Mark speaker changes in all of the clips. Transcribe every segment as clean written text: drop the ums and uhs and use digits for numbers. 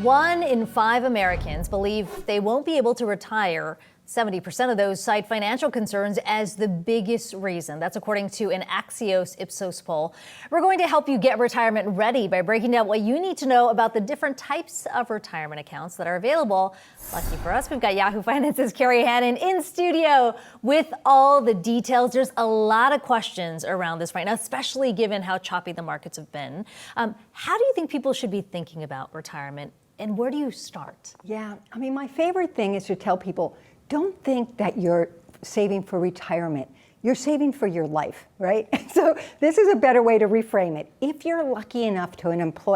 Speaker 1: 1 in 5 Americans believe they won't be able to retire. 70% of those cite financial concerns as the biggest reason. That's according to an Axios Ipsos poll. We're going to help you get retirement ready by breaking down what you need to know about the different types of retirement accounts that are available. Lucky for us, we've got Yahoo Finance's Kerry Hannon in studio with all the details. There's a lot of questions around this right now, especially given how choppy the markets have been. How do you think people should be thinking about retirement, and where do you start?
Speaker 2: Yeah, I mean, my favorite thing is to tell people, don't think that you're saving for retirement. You're saving for your life, right? So this is a better way to reframe it. If you're lucky enough to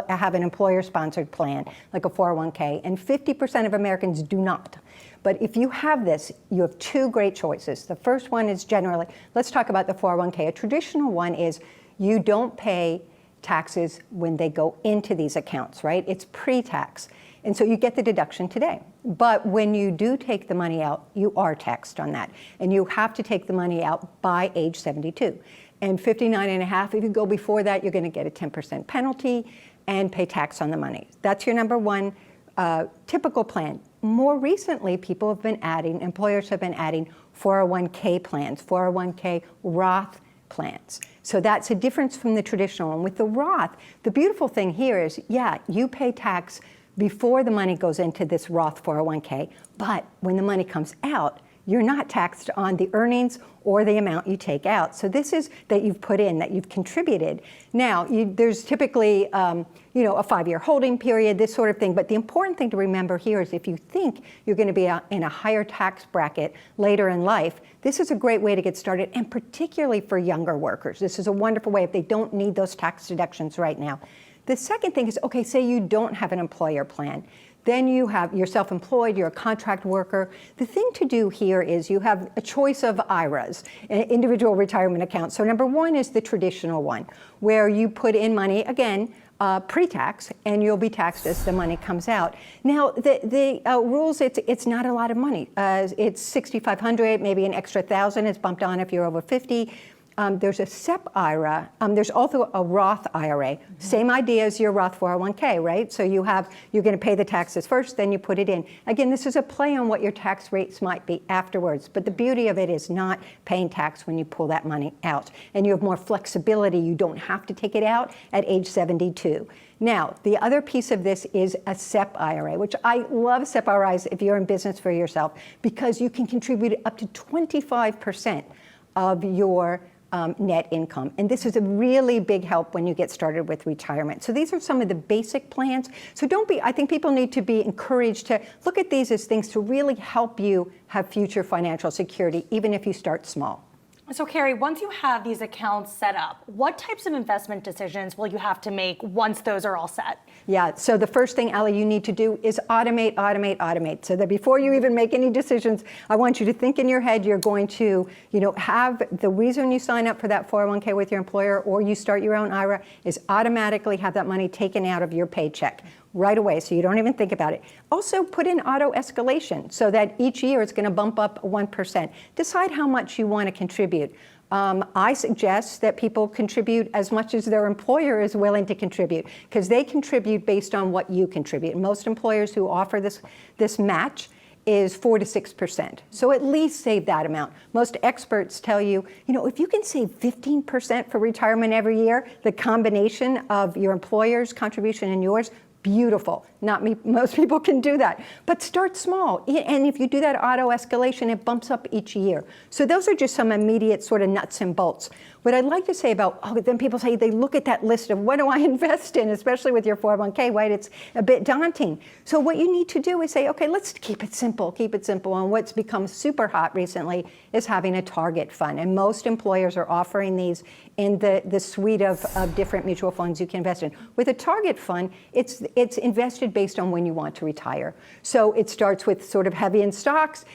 Speaker 2: have an employer-sponsored plan, like a 401k, and 50% of Americans do not. But if you have this, you have two great choices. The first one is generally, let's talk about the 401k. A traditional one is you don't pay taxes when they go into these accounts, right? It's pre-tax. And so you get the deduction today. But when you do take the money out, you are taxed on that. And you have to take the money out by age 72. And 59 and a half, if you go before that, you're going to get a 10% penalty and pay tax on the money. That's your number one typical plan. More recently, employers have been adding 401k plans, 401k Roth plans. So that's a difference from the traditional one. With the Roth, the beautiful thing here is, yeah, you pay tax before the money goes into this Roth 401k, but when the money comes out, you're not taxed on the earnings or the amount you take out. So this is that you've put in, that you've contributed. Now, there's typically, a 5-year holding period, this sort of thing. But the important thing to remember here is if you think you're going to be in a higher tax bracket later in life, this is a great way to get started, and particularly for younger workers. This is a wonderful way if they don't need those tax deductions right now. The second thing is, okay, say you don't have an employer plan. Then you're self-employed, you're a contract worker. The thing to do here is you have a choice of IRAs, individual retirement accounts. So number one is the traditional one, where you put in money, again, pre-tax, and you'll be taxed as the money comes out. Now, the rules, it's not a lot of money. It's $6,500, maybe an extra $1,000 is bumped on if you're over 50. There's a SEP IRA. There's also a Roth IRA. Mm-hmm. Same idea as your Roth 401k, right? So you're going to pay the taxes first, then you put it in. Again, this is a play on what your tax rates might be afterwards. But the beauty of it is not paying tax when you pull that money out. And you have more flexibility. You don't have to take it out at age 72. Now, the other piece of this is a SEP IRA, which I love SEP IRAs if you're in business for yourself, because you can contribute up to 25% of your net income. And this is a really big help when you get started with retirement. So these are some of the basic plans. So I think people need to be encouraged to look at these as things to really help you have future financial security, even if you start small.
Speaker 3: So Kerry, once you have these accounts set up, what types of investment decisions will you have to make once those are all set? Yeah,
Speaker 2: so the first thing, Allie, you need to do is automate. So that before you even make any decisions, I want you to think in your head you're going to, have the reason you sign up for that 401k with your employer or you start your own IRA is automatically have that money taken out of your paycheck right away, so you don't even think about it. Also, put in auto escalation so that each year it's going to bump up 1%. Decide how much you want to contribute. I suggest that people contribute as much as their employer is willing to contribute, because they contribute based on what you contribute. Most employers who offer this match is 4 to 6%. So at least save that amount. Most experts tell you, if you can save 15% for retirement every year, the combination of your employer's contribution and yours, beautiful. Not me, most people can do that. But start small. And if you do that auto escalation, it bumps up each year. So those are just some immediate sort of nuts and bolts. What I'd like to say about, then people say they look at that list of what do I invest in, especially with your 401k, right? It's a bit daunting. So what you need to do is say, okay, let's keep it simple. And what's become super hot recently is having a target fund. And most employers are offering these in the suite of different mutual funds you can invest in. With a target fund, it's invested based on when you want to retire. So it starts with sort of heavy in stocks,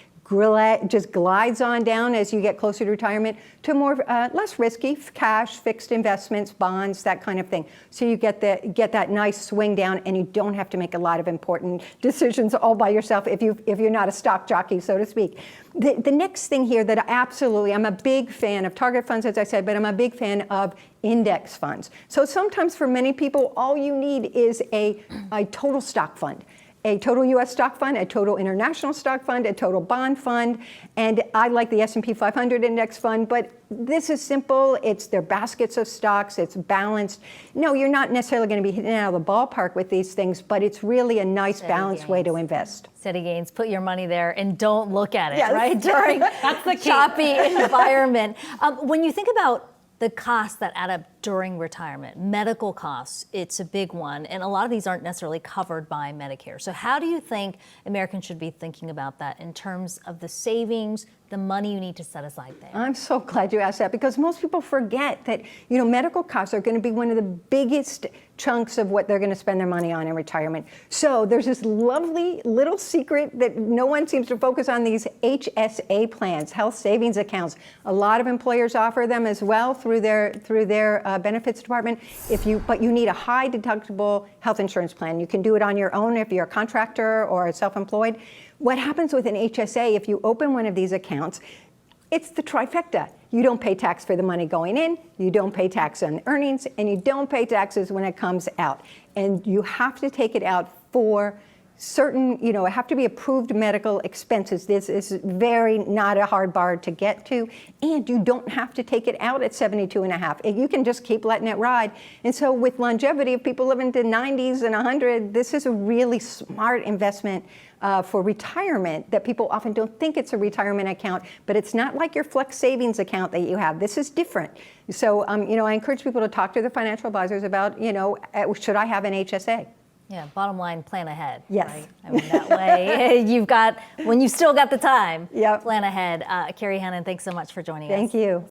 Speaker 2: just glides on down as you get closer to retirement to more less risky cash, fixed investments, bonds, that kind of thing. So you get that nice swing down, and you don't have to make a lot of important decisions all by yourself if you're not a stock jockey, so to speak. The next thing here that I'm a big fan of target funds, as I said, but I'm a big fan of index funds. So sometimes for many people, all you need is a total stock fund. a total U.S. stock fund, a total international stock fund, a total bond fund, and I like the S&P 500 index fund, but this is simple. It's their baskets of stocks. It's balanced. No, you're not necessarily going to be hitting out of the ballpark with these things, but it's really a nice balanced way to invest.
Speaker 1: Steady gains, put your money there and don't look at it,
Speaker 2: Yes.
Speaker 1: right? During
Speaker 3: That's the key.
Speaker 1: choppy environment. When you think about the costs that add up during retirement, medical costs, it's a big one, and a lot of these aren't necessarily covered by Medicare. So how do you think Americans should be thinking about that in terms of the savings, the money you need to set aside there?
Speaker 2: I'm so glad you asked that, because most people forget that, medical costs are going to be one of the biggest chunks of what they're going to spend their money on in retirement. So there's this lovely little secret that no one seems to focus on, these HSA plans, health savings accounts. A lot of employers offer them as well through their benefits department. But you need a high deductible health insurance plan. You can do it on your own if you're a contractor or self-employed. What happens with an HSA, if you open one of these accounts, it's the trifecta. You don't pay tax for the money going in, you don't pay tax on earnings, and you don't pay taxes when it comes out. And you have to take it out for certain, it have to be approved medical expenses. This is very not a hard bar to get to. And you don't have to take it out at 72 and a half. You can just keep letting it ride. And so with longevity, if people live into 90s and 100, this is a really smart investment for retirement that people often don't think it's a retirement account, but it's not like your flex savings account that you have. This is different. So, I encourage people to talk to their financial advisors about, should I have an HSA?
Speaker 1: Yeah, bottom line, plan ahead.
Speaker 2: Yes.
Speaker 1: Right? I mean, that way when you still got the time,
Speaker 2: Yep.
Speaker 1: plan ahead. Kerry, Hannon, thanks so much for joining us.
Speaker 2: Thank you.